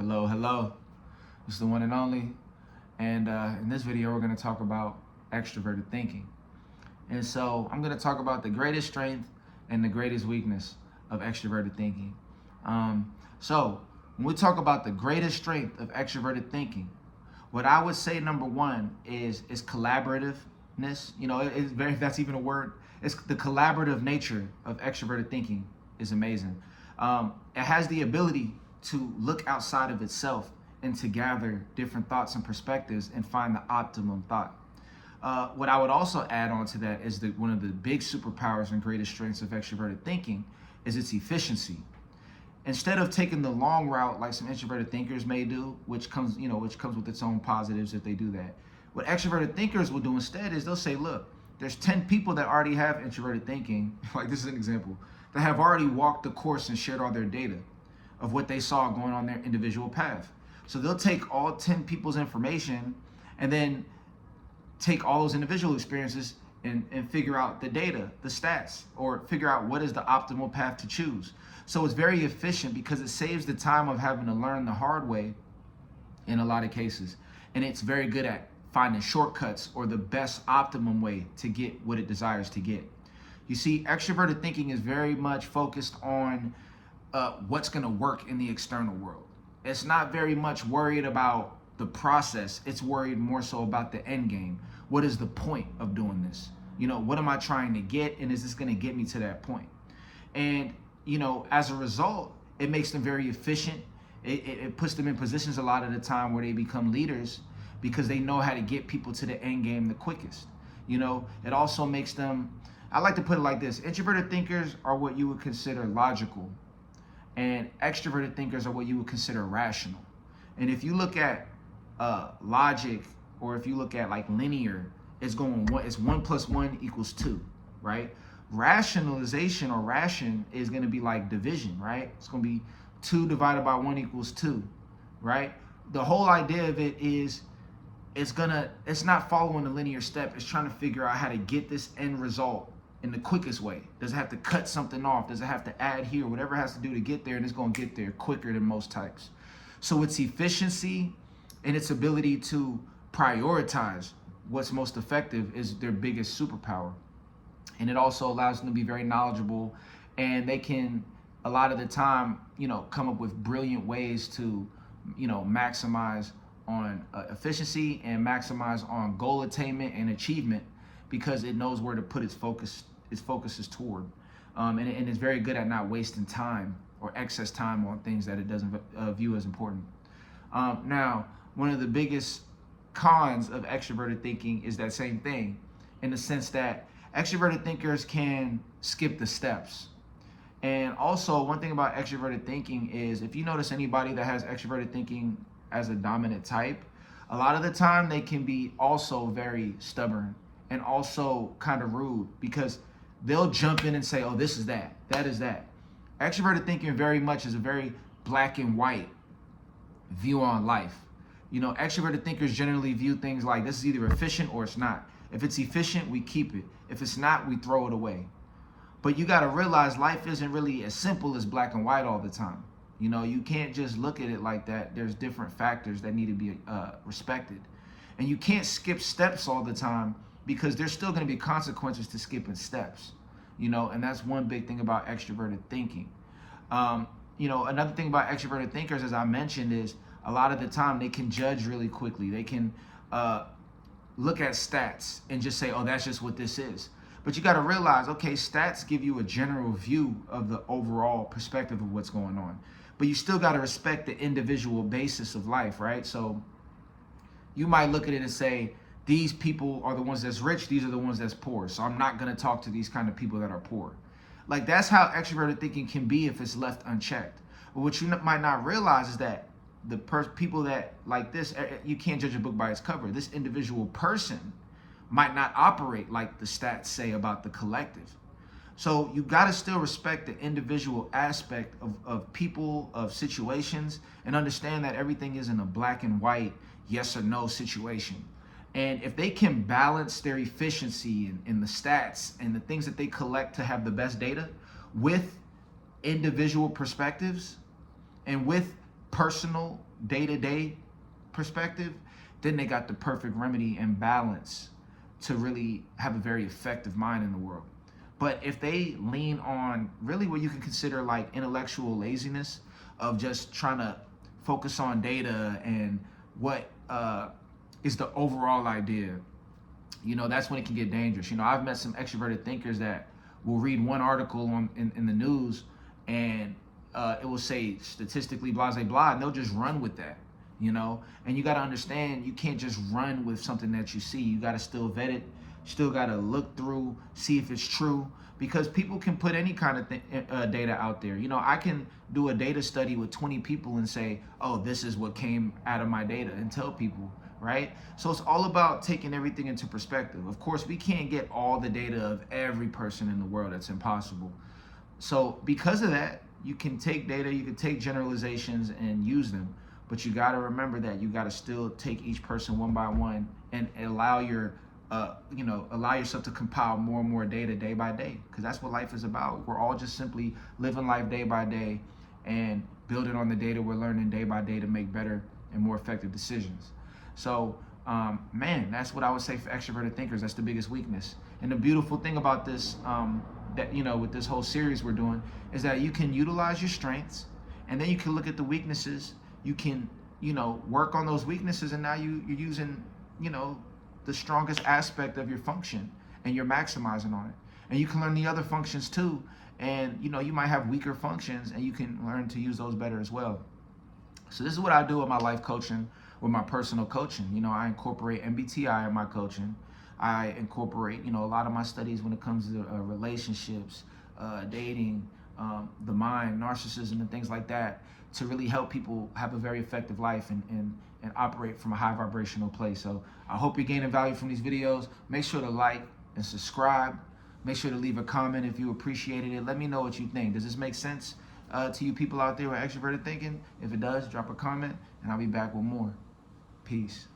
Hello, hello. It's the one and only. And in this video, we're going to talk about extroverted thinking. And so I'm going to talk about the greatest strength and the greatest weakness of extroverted thinking. So when we talk about the greatest strength of extroverted thinking, what I would say number one is collaborativeness. It's very, if that's even a word. It's the collaborative nature of extroverted thinking is amazing. It has the ability to look outside of itself and to gather different thoughts and perspectives and find the optimum thought. What I would also add on to that is that one of the big superpowers and greatest strengths of extroverted thinking is its efficiency. Instead of taking the long route like some introverted thinkers may do, which comes with its own positives if they do that. What extroverted thinkers will do instead is they'll say, look, there's 10 people that already have introverted thinking, like this is an example, that have already walked the course and shared all their data of what they saw going on their individual path. So they'll take all 10 people's information and then take all those individual experiences and figure out the data, the stats, or figure out what is the optimal path to choose. So it's very efficient because it saves the time of having to learn the hard way in a lot of cases. And it's very good at finding shortcuts or the best optimum way to get what it desires to get. You see, extroverted thinking is very much focused on what's going to work in the external world. It's not very much worried about the process. It's worried more so about the end game. What is the point of doing this? What am I trying to get? And is this going to get me to that point? And, as a result, it makes them very efficient. It puts them in positions a lot of the time where they become leaders because they know how to get people to the end game the quickest. It also makes them, I like to put it like this. Introverted thinkers are what you would consider logical, and extroverted thinkers are what you would consider rational. And if you look at logic, or if you look at like linear, it's 1 + 1 = 2, right? Rationalization or ration is going to be like division, right? It's going to be 2 divided by 1 = 2, right? The whole idea of it is it's not following a linear step. It's trying to figure out how to get this end result in the quickest way. Does it have to cut something off? Does it have to add here? Whatever it has to do to get there, and it's going to get there quicker than most types. So its efficiency and its ability to prioritize what's most effective is their biggest superpower. And it also allows them to be very knowledgeable, and they can, a lot of the time, come up with brilliant ways to, maximize on efficiency and maximize on goal attainment and achievement because it knows where to put its focus is toward. And it's very good at not wasting time or excess time on things that it doesn't view as important. Now, one of the biggest cons of extroverted thinking is that same thing, in the sense that extroverted thinkers can skip the steps. And also, one thing about extroverted thinking is, if you notice anybody that has extroverted thinking as a dominant type, a lot of the time they can be also very stubborn and also kind of rude, because they'll jump in and say, oh, this is that is that. Extroverted thinking very much is a very black and white view on life. Extroverted thinkers generally view things like this is either efficient or it's not. If it's efficient, we keep it. If it's not, we throw it away. But you got to realize life isn't really as simple as black and white all the time. You can't just look at it like that. There's different factors that need to be respected. And you can't skip steps all the time, because there's still going to be consequences to skipping steps. And that's one big thing about extroverted thinking. Another thing about extroverted thinkers, as I mentioned, is a lot of the time they can judge really quickly. They can look at stats and just say, oh, that's just what this is. But you got to realize, okay, stats give you a general view of the overall perspective of what's going on. But you still got to respect the individual basis of life, right? So you might look at it and say, these people are the ones that's rich, these are the ones that's poor. So I'm not going to talk to these kind of people that are poor. Like, that's how extroverted thinking can be if it's left unchecked. But what you might not realize is that the people that like this, you can't judge a book by its cover. This individual person might not operate like the stats say about the collective. So you got to still respect the individual aspect of people, of situations, and understand that everything isn't a black and white yes or no situation. And if they can balance their efficiency in the stats and the things that they collect to have the best data with individual perspectives and with personal day-to-day perspective, then they got the perfect remedy and balance to really have a very effective mind in the world. But if they lean on really what you can consider like intellectual laziness of just trying to focus on data and what is the overall idea, that's when it can get dangerous. I've met some extroverted thinkers that will read one article in the news, and it will say statistically blah, blah, blah, and they'll just run with that, And you got to understand, you can't just run with something that you see. You got to still vet it, still got to look through, see if it's true, because people can put any kind of data out there. I can do a data study with 20 people and say, oh, this is what came out of my data, and tell people, right? So it's all about taking everything into perspective. Of course, we can't get all the data of every person in the world. That's impossible. So because of that, you can take data, you can take generalizations and use them, but you got to remember that you got to still take each person one by one and allow yourself to compile more and more data day by day, because that's what life is about. We're all just simply living life day by day and building on the data we're learning day by day to make better and more effective decisions. So, that's what I would say for extroverted thinkers. That's the biggest weakness. And the beautiful thing about this, with this whole series we're doing, is that you can utilize your strengths, and then you can look at the weaknesses. You can, work on those weaknesses, and now you're using, the strongest aspect of your function, and you're maximizing on it. And you can learn the other functions too. And, you might have weaker functions, and you can learn to use those better as well. So this is what I do with my life coaching, with my personal coaching. I incorporate MBTI in my coaching. I incorporate, a lot of my studies when it comes to relationships, dating, the mind, narcissism, and things like that, to really help people have a very effective life and operate from a high vibrational place. So I hope you're gaining value from these videos. Make sure to like and subscribe. Make sure to leave a comment if you appreciated it. Let me know what you think. Does this make sense to you people out there with extroverted thinking? If it does, drop a comment, and I'll be back with more. Peace.